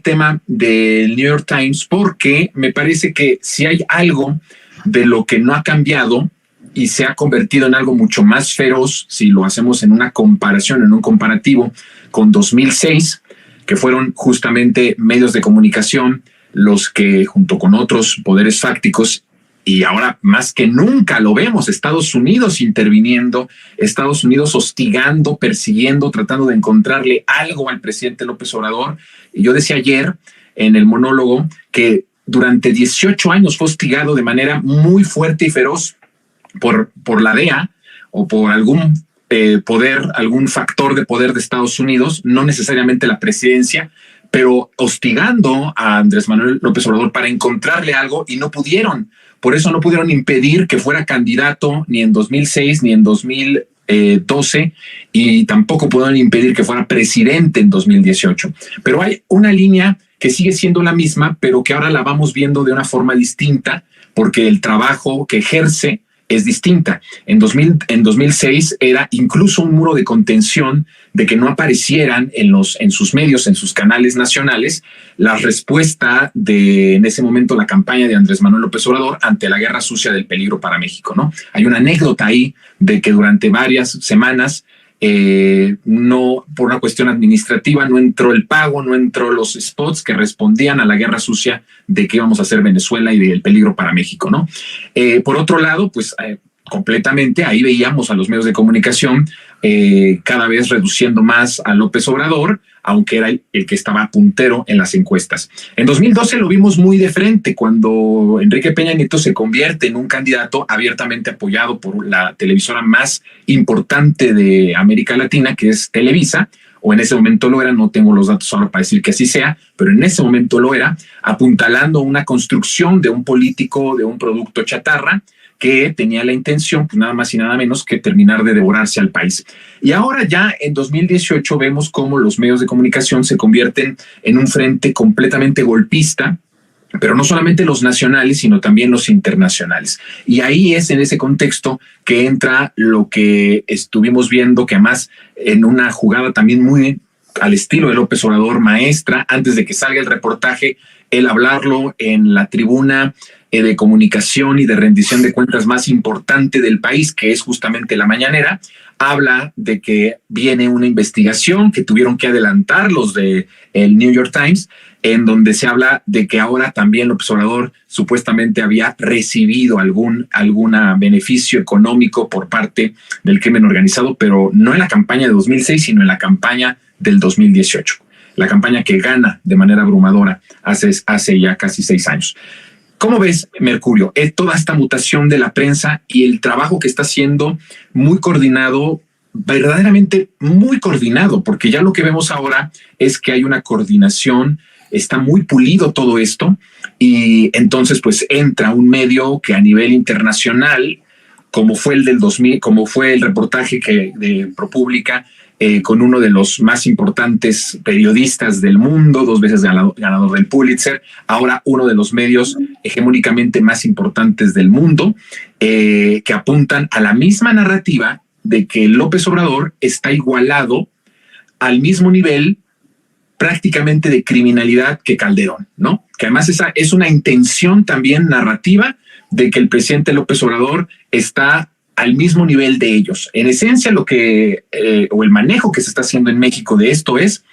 tema del New York Times porque me parece que si hay algo de lo que no ha cambiado y se ha convertido en algo mucho más feroz, si lo hacemos en una comparación, en un comparativo con 2006, que fueron justamente medios de comunicación los que, junto con otros poderes fácticos, y ahora más que nunca lo vemos, Estados Unidos interviniendo, Estados Unidos hostigando, persiguiendo, tratando de encontrarle algo al presidente López Obrador. Y yo decía ayer en el monólogo que durante 18 años fue hostigado de manera muy fuerte y feroz por la DEA o por algún poder, algún factor de poder de Estados Unidos, no necesariamente la presidencia, pero hostigando a Andrés Manuel López Obrador para encontrarle algo y no pudieron. Por eso no pudieron impedir que fuera candidato ni en 2006 ni en 2012 y tampoco pudieron impedir que fuera presidente en 2018. Pero hay una línea que sigue siendo la misma, pero que ahora la vamos viendo de una forma distinta porque el trabajo que ejerce es distinta. En 2006 era incluso un muro de contención de que no aparecieran en sus medios, en sus canales nacionales, la respuesta de, en ese momento, la campaña de Andrés Manuel López Obrador ante la guerra sucia del peligro para México, ¿no? Hay una anécdota ahí de que durante varias semanas no, por una cuestión administrativa, no entró el pago, no entró los spots que respondían a la guerra sucia de qué íbamos a hacer Venezuela y del peligro para México, ¿no? Por otro lado, pues completamente ahí veíamos a los medios de comunicación cada vez reduciendo más a López Obrador, aunque era el que estaba puntero en las encuestas. En 2012 lo vimos muy de frente cuando Enrique Peña Nieto se convierte en un candidato abiertamente apoyado por la televisora más importante de América Latina, que es Televisa, o en ese momento lo era, no tengo los datos ahora para decir que así sea, pero en ese momento lo era, apuntalando una construcción de un político, de un producto chatarra, que tenía la intención, pues nada más y nada menos que terminar de devorarse al país. Y ahora ya en 2018 vemos cómo los medios de comunicación se convierten en un frente completamente golpista, pero no solamente los nacionales, sino también los internacionales. Y ahí es en ese contexto que entra lo que estuvimos viendo, que además en una jugada también muy al estilo de López Obrador, maestra, antes de que salga el reportaje, el hablarlo en la tribuna de comunicación y de rendición de cuentas más importante del país, que es justamente la mañanera, habla de que viene una investigación que tuvieron que adelantar los de el New York Times, en donde se habla de que ahora también López Obrador supuestamente había recibido algún beneficio económico por parte del crimen organizado, pero no en la campaña de 2006, sino en la campaña del 2018, la campaña que gana de manera abrumadora hace ya casi 6 años. ¿Cómo ves, Mercurio, toda esta mutación de la prensa y el trabajo que está haciendo muy coordinado, verdaderamente muy coordinado? Porque ya lo que vemos ahora es que hay una coordinación, está muy pulido todo esto y entonces pues entra un medio que a nivel internacional, como fue el del 2000, como fue el reportaje de ProPublica, con uno de los más importantes periodistas del mundo, 2 veces ganador del Pulitzer, ahora uno de los medios hegemónicamente más importantes del mundo, que apuntan a la misma narrativa de que López Obrador está igualado al mismo nivel prácticamente de criminalidad que Calderón, ¿no? Que además esa es una intención también narrativa de que el presidente López Obrador está al mismo nivel de ellos. En esencia, lo que o el manejo que se está haciendo en México de esto es: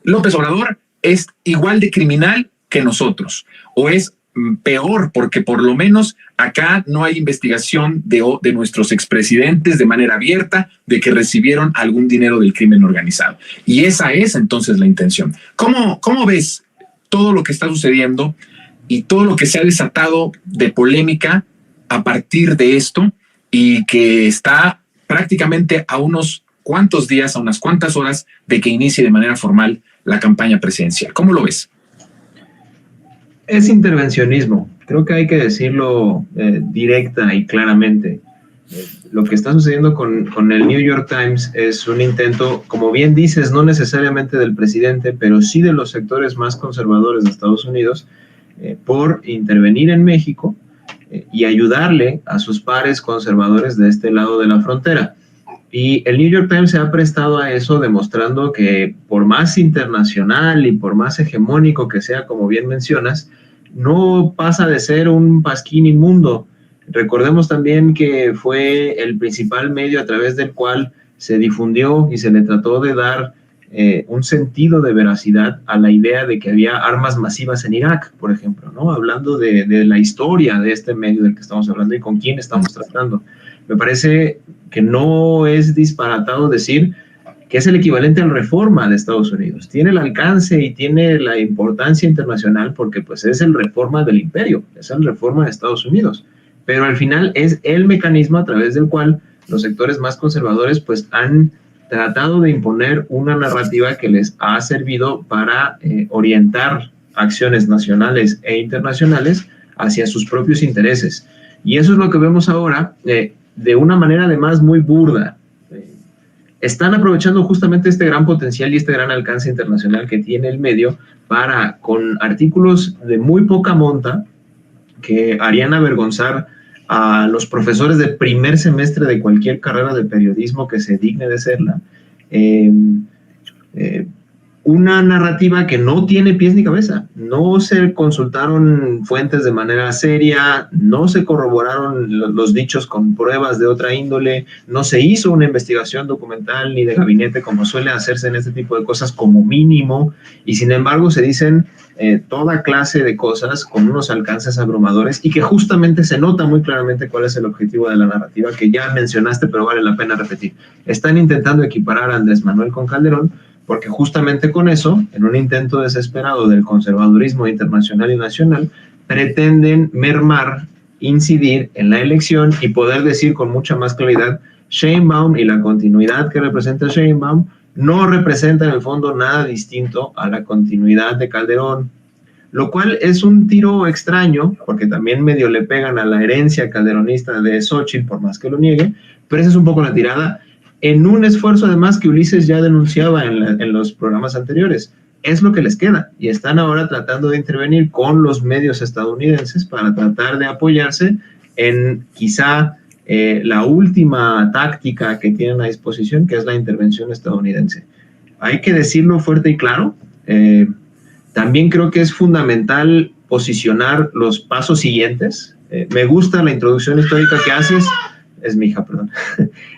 López Obrador es igual de criminal que nosotros, o es peor, porque por lo menos acá no hay investigación de nuestros expresidentes de manera abierta de que recibieron algún dinero del crimen organizado. Y esa es entonces la intención. ¿Cómo ves todo lo que está sucediendo y todo lo que se ha desatado de polémica a partir de esto, y que está prácticamente a unos cuantos días, a unas cuantas horas de que inicie de manera formal la campaña presidencial? ¿Cómo lo ves? Es intervencionismo. Creo que hay que decirlo directa y claramente. Lo que está sucediendo con el New York Times es un intento, como bien dices, no necesariamente del presidente, pero sí de los sectores más conservadores de Estados Unidos, por intervenir en México y ayudarle a sus pares conservadores de este lado de la frontera. Y el New York Times se ha prestado a eso, demostrando que por más internacional y por más hegemónico que sea, como bien mencionas, no pasa de ser un pasquín inmundo. Recordemos también que fue el principal medio a través del cual se difundió y se le trató de dar un sentido de veracidad a la idea de que había armas masivas en Irak, por ejemplo, ¿no? Hablando de la historia de este medio del que estamos hablando y con quién estamos tratando. Me parece que no es disparatado decir que es el equivalente al Reforma de Estados Unidos. Tiene el alcance y tiene la importancia internacional porque pues es el Reforma del imperio, es el Reforma de Estados Unidos. Pero al final es el mecanismo a través del cual los sectores más conservadores pues han tratado de imponer una narrativa que les ha servido para orientar acciones nacionales e internacionales hacia sus propios intereses. Y eso es lo que vemos ahora de una manera además muy burda. Están aprovechando justamente este gran potencial y este gran alcance internacional que tiene el medio para, con artículos de muy poca monta, que harían avergonzar a los profesores de primer semestre de cualquier carrera de periodismo que se digne de serla, una narrativa que no tiene pies ni cabeza. No se consultaron fuentes de manera seria, no se corroboraron los dichos con pruebas de otra índole, no se hizo una investigación documental ni de gabinete como suele hacerse en este tipo de cosas como mínimo, y sin embargo se dicen toda clase de cosas con unos alcances abrumadores y que justamente se nota muy claramente cuál es el objetivo de la narrativa que ya mencionaste, pero vale la pena repetir. Están intentando equiparar a Andrés Manuel con Calderón, porque justamente con eso, en un intento desesperado del conservadurismo internacional y nacional, pretenden mermar, incidir en la elección y poder decir con mucha más claridad, Sheinbaum y la continuidad que representa Sheinbaum no representa en el fondo nada distinto a la continuidad de Calderón, lo cual es un tiro extraño, porque también medio le pegan a la herencia calderonista de Xóchitl, por más que lo niegue, pero esa es un poco la tirada, en un esfuerzo además que Ulises ya denunciaba en los programas anteriores. Es lo que les queda, y están ahora tratando de intervenir con los medios estadounidenses para tratar de apoyarse en quizá la última táctica que tienen a disposición, que es la intervención estadounidense. Hay que decirlo fuerte y claro. También creo que es fundamental posicionar los pasos siguientes. Me gusta la introducción histórica que haces. Es mi hija, perdón.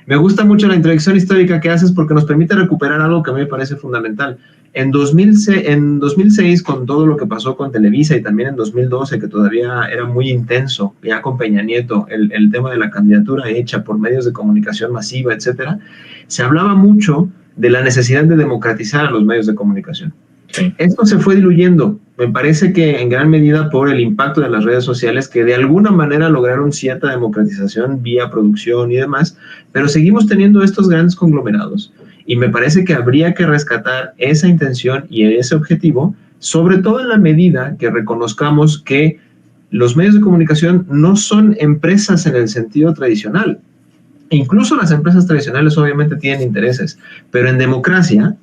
Me gusta mucho la introducción histórica que haces porque nos permite recuperar algo que a mí me parece fundamental. En 2006, con todo lo que pasó con Televisa, y también en 2012, que todavía era muy intenso, ya con Peña Nieto, el tema de la candidatura hecha por medios de comunicación masiva, etcétera, se hablaba mucho de la necesidad de democratizar a los medios de comunicación. Sí. Esto se fue diluyendo, me parece que en gran medida por el impacto de las redes sociales, que de alguna manera lograron cierta democratización vía producción y demás, pero seguimos teniendo estos grandes conglomerados. Y me parece que habría que rescatar esa intención y ese objetivo, sobre todo en la medida que reconozcamos que los medios de comunicación no son empresas en el sentido tradicional. Incluso las empresas tradicionales obviamente tienen intereses, pero en democracia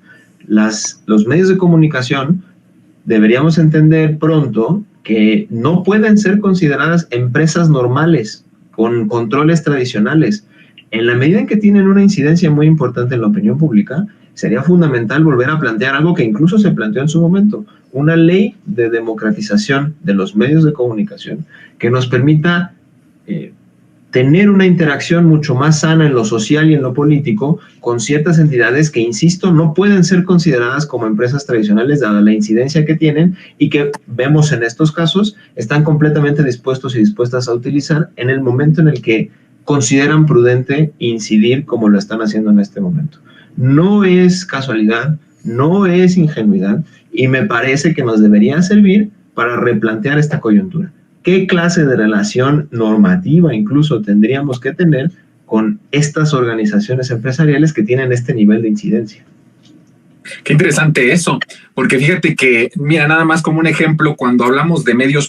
los medios de comunicación deberíamos entender pronto que no pueden ser consideradas empresas normales con controles tradicionales. En la medida en que tienen una incidencia muy importante en la opinión pública, sería fundamental volver a plantear algo que incluso se planteó en su momento, una ley de democratización de los medios de comunicación que nos permita tener una interacción mucho más sana en lo social y en lo político con ciertas entidades que, insisto, no pueden ser consideradas como empresas tradicionales dada la incidencia que tienen y que vemos en estos casos están completamente dispuestos y dispuestas a utilizar en el momento en el que consideran prudente incidir como lo están haciendo en este momento. No es casualidad, no es ingenuidad y me parece que nos debería servir para replantear esta coyuntura. ¿Qué clase de relación normativa incluso tendríamos que tener con estas organizaciones empresariales que tienen este nivel de incidencia? Qué interesante eso, porque fíjate que, mira, nada más como un ejemplo, cuando hablamos de medios